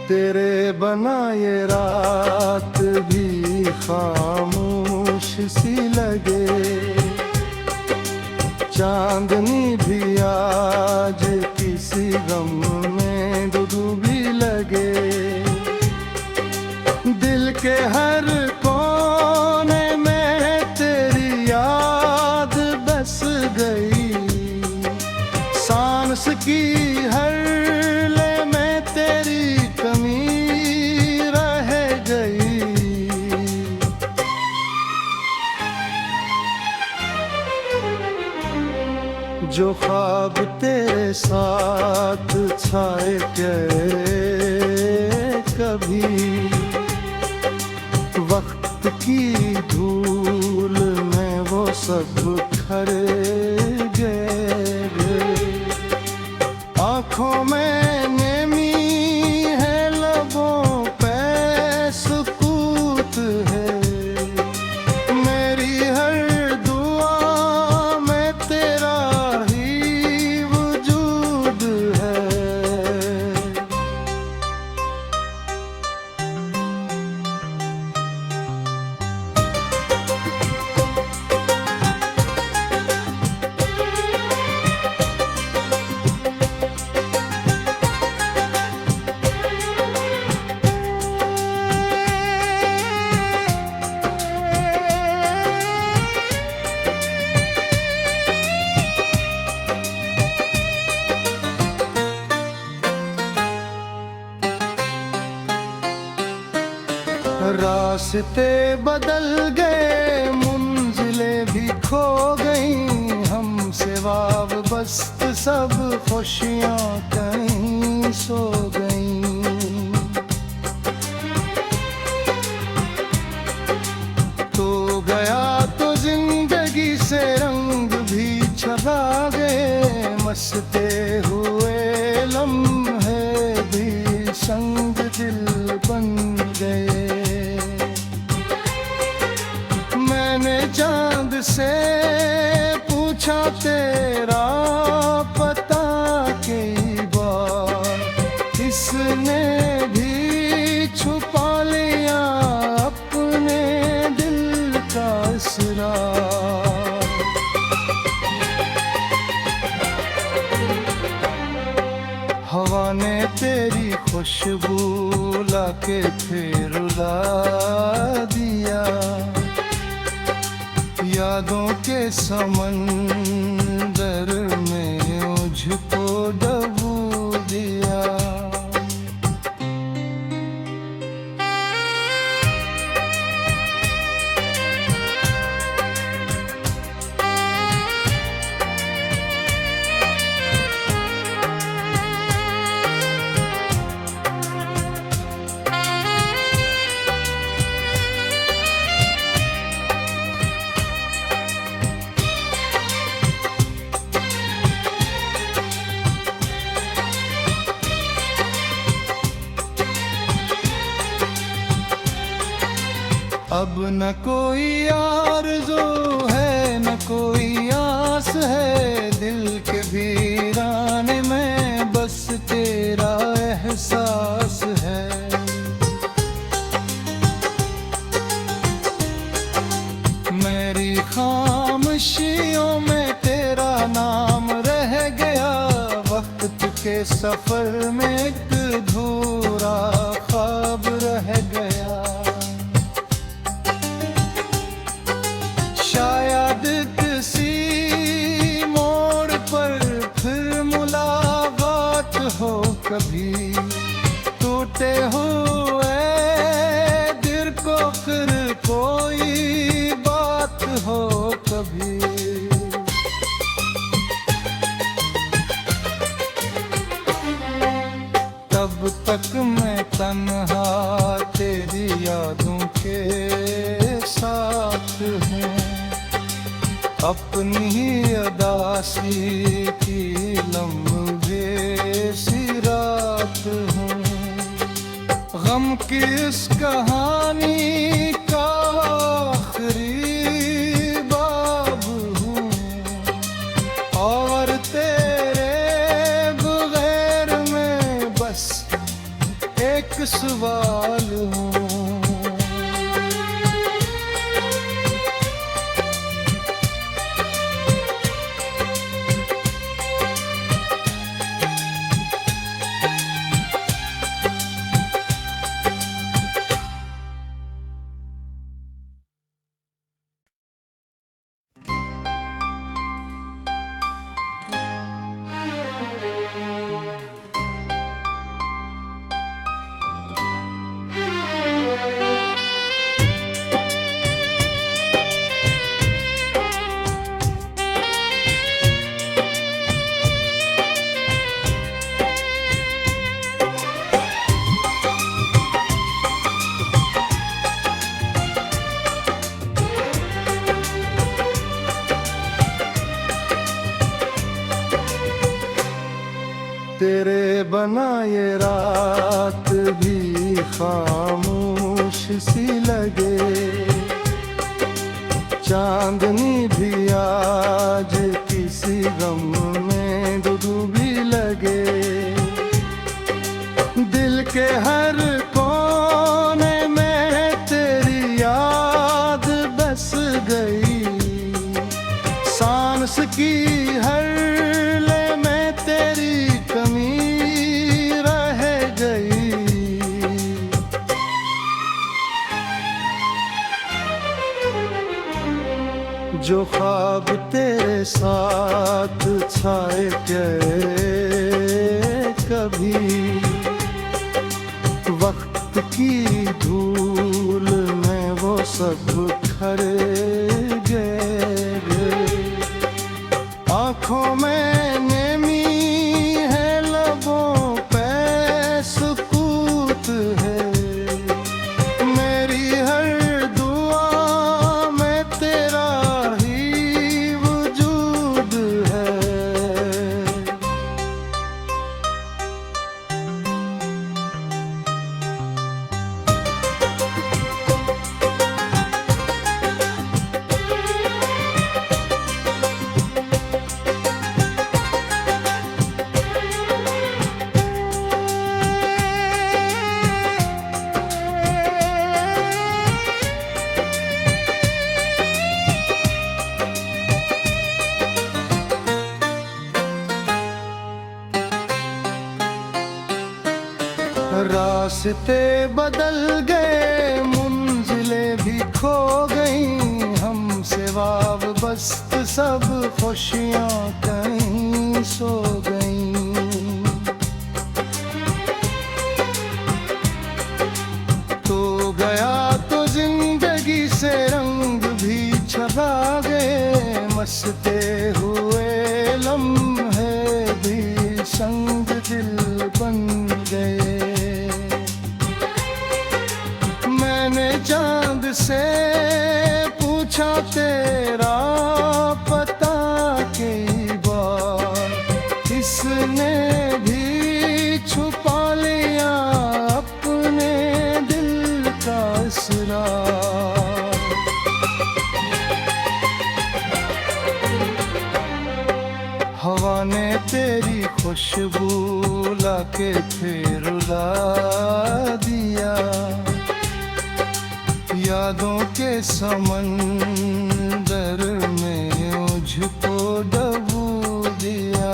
तेरे बना ये रात भी खामोश सी लगे, चांदनी भी आज किसी गम में डूबी लगे। दिल के हर कोने में तेरी याद बस गई, सांस की हर ले में तेरी कमी रह गई। जो ख्वाब तेरे साथ छाए थे कभी, वक्त की धूल में वो सब खर गए। आँखों में नेमी है, लबों पे सुकूत है, मेरी हर दुआ में तेरा ही वजूद है। रास्ते बदल गए, मंजिलें भी खो गईं, हमसे वाबस्त सब खुशियां कहीं सो गईं। तो गया तो जिंदगी से रंग भी छगा गए, मस्ते हुए लम्हे भी संग दिल बन गए। मैंने चांद से पूछा तेरा पता कई बार, इसने भी छुपा लिया अपने दिल का असरार। हवा ने तेरी खुशबू लाके फिर रुला दिया, यादों के समंदर में मुझको डुबो दिया। अब न कोई आरज़ू है, न कोई आस है, दिल के वीराने में बस तेरा एहसास है। मेरी खामोशियों में तेरा नाम रह गया, वक्त के सफर में एक अधूरा ख्वाब रह गया। शायद किसी मोड़ पर फिर मुलाकात हो कभी, टूटे हुए दिल को फिर कोई बात हो कभी। तब तक मैं तन्हा तेरी यादों के साथ हूँ, अपनी ही अदासी की लम्हे सी रात हूँ। गम की इस कहानी का आखिरी बाब हूँ, और तेरे बगैर में बस एक सवाल हूँ। तेरे बना ये रात भी खामोश सी लगे, चांदनी भी आज किसी गम में डूबी लगे। दिल के हर कोने में तेरी याद बस गई, सांस की हर ले में तेरी कमी रह गई। जो ख्वाब तेरे साथ छाए गए कभी, वक्त की धूल में वो सब खरे गए। आँखों में नेमी है, लबों पे सुकूत है, मेरी हर दुआ में तेरा ही वजूद है। रास्ते बदल गए, मंजिलें भी खो गईं, हमसे वाबस्त सब खुशियाँ कहीं सो गईं। तो गया तो जिंदगी से रंग भी छगा गए, मस्ते हुए लम्हे भी संग दिल बन गए। मैंने चांद से पूछा तेरा पता कई बार, इसने भी छुपा लिया अपने दिल का असरार। हवा ने तेरी खुशबू लाके फिर रुला दिया, यादों के समंदर में मुझको डुबो दिया।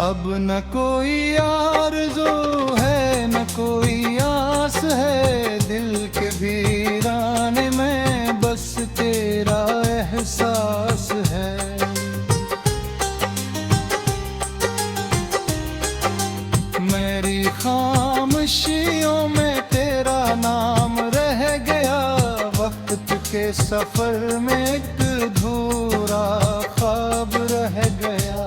अब न कोई आरज़ू है, न कोई आस है, दिल के वीराने में बस तेरा एहसास है। मेरी खामोशियों में तेरा नाम रह गया, वक्त के सफर में एक अधूरा ख्वाब रह गया।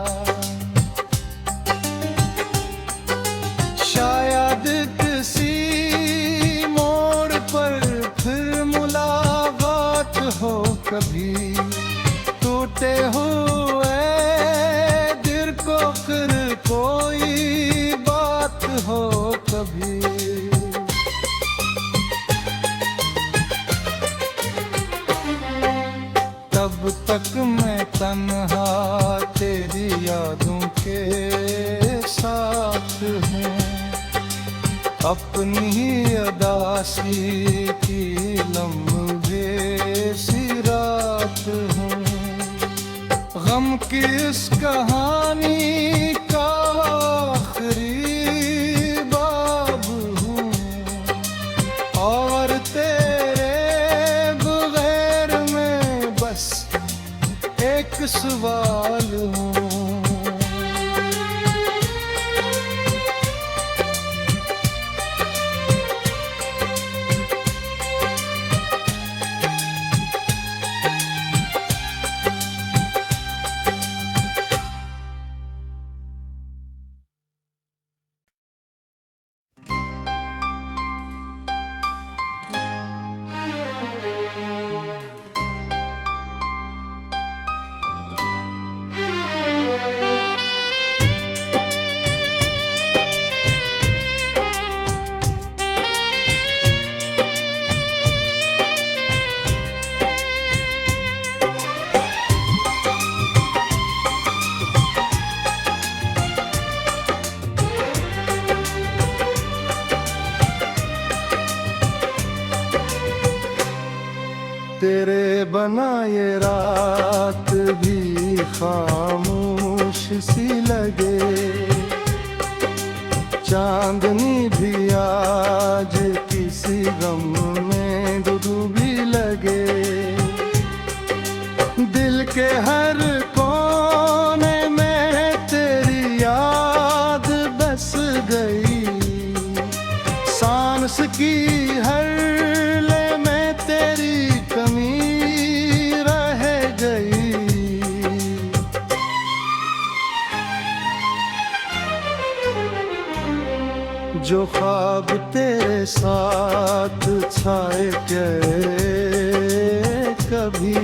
हो कभी, टूटे हुए दिल को फिर कोई बात हो कभी। तब तक मैं तन्हा तेरी यादों के साथ हूँ, अपनी ही अदासी की लम्हे सी रात हूँ। गम की इस कहानी का आखिरी बाब हूँ, और तेरे बगैर मैं बस एक सवाल हूँ। तेरे बना ये रात भी खामोश सी लगे, चांदनी भी आज किसी गम में डूबी लगे। दिल के हर कोने में तेरी याद बस गई, सांस की हर लय में तेरी कमी रह गई। जो ख्वाब तेरे साथ छाए गए कभी,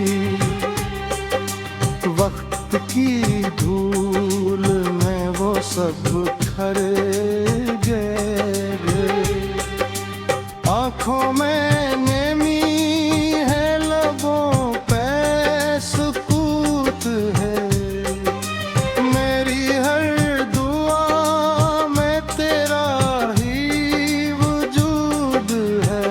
वक्त की धूल में वो सब खरे गए। आँखों में नेमी है, लबों पे सुकूत है, मेरी हर दुआ में तेरा ही वजूद है।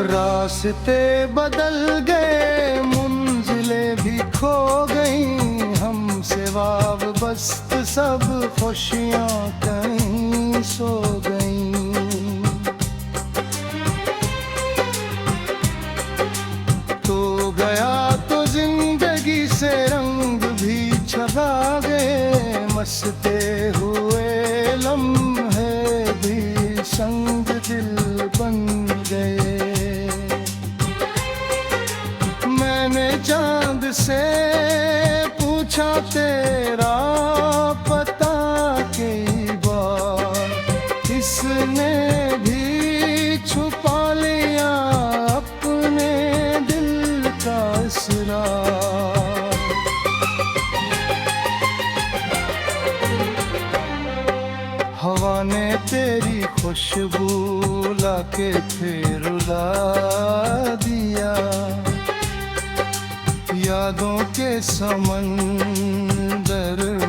रास्ते बदल गए, मंजिलें भी खो गईं, हमसे वाबस्त सब खुशियाँ कहीं सो गईं। तो गया तो जिंदगी से रंग भी छगा गए, मस्ते हुए लम्हे भी संग दिल बन गए। मैंने चांद से पूछा तेरा पता कई बार, इसने भी छुपा लिया अपने दिल का असरार। हवा ने तेरी खुशबू लाके फिर रुला दिया, यादों के समंदर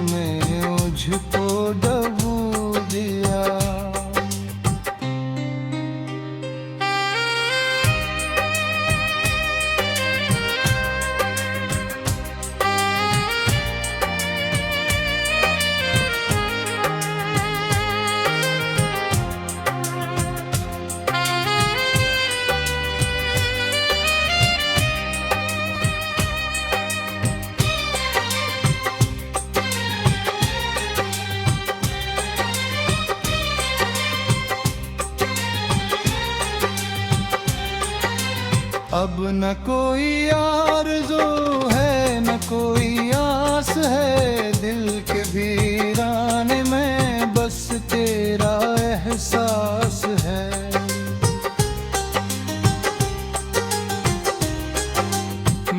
में मुझको डुबो दिया। अब न कोई आरज़ू है न कोई आस है, दिल के वीराने में बस तेरा एहसास है।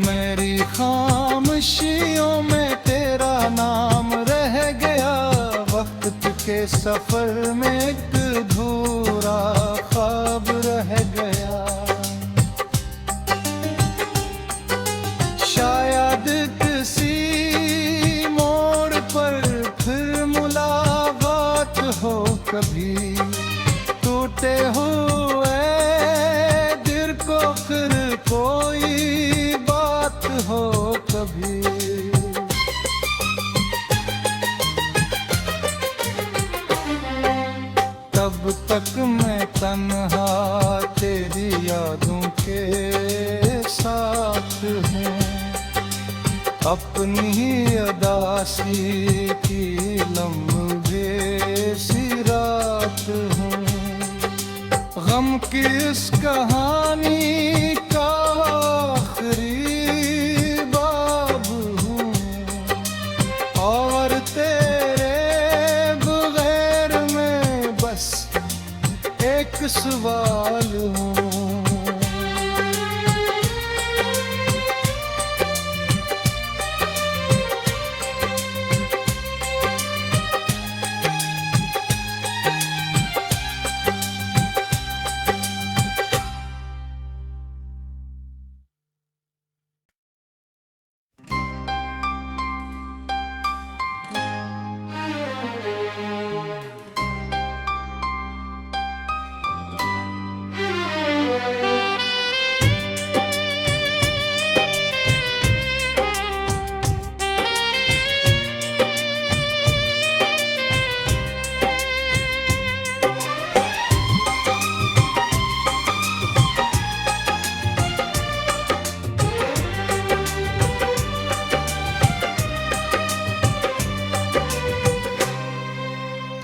मेरी खामोशियों में तेरा नाम रह गया, वक्त के सफर में एक अधूरा ख्वाब रह गया। शायद किसी मोड़ पर फिर मुलाकात हो कभी, टूटे हुए दिल को फिर कोई बात हो कभी। तब तक मैं तन्हा तेरी यादों के साथ हूँ, अपनी ही अदासी की लम्हे सी रात हूँ। गम की इस कहानी का आखिरी बाब हूँ, और तेरे बगैर मैं बस एक सवाल हूँ।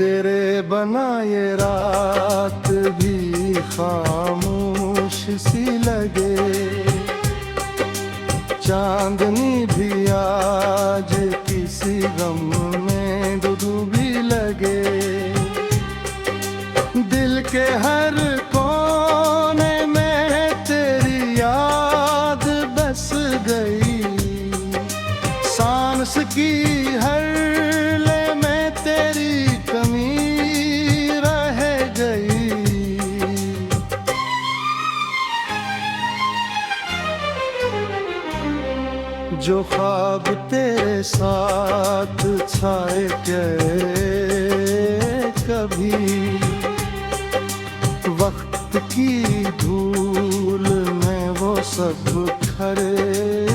तेरे बना ये रात भी खामोश सी लगे, चांदनी भी आज किसी गम में डूबी लगे। दिल के हर कोने में तेरी याद बस गई, सांस की हर ले में तेरी कमी रह गई। जो ख्वाब तेरे साथ छाए कभी, वक्त की धूल में वो सब खरे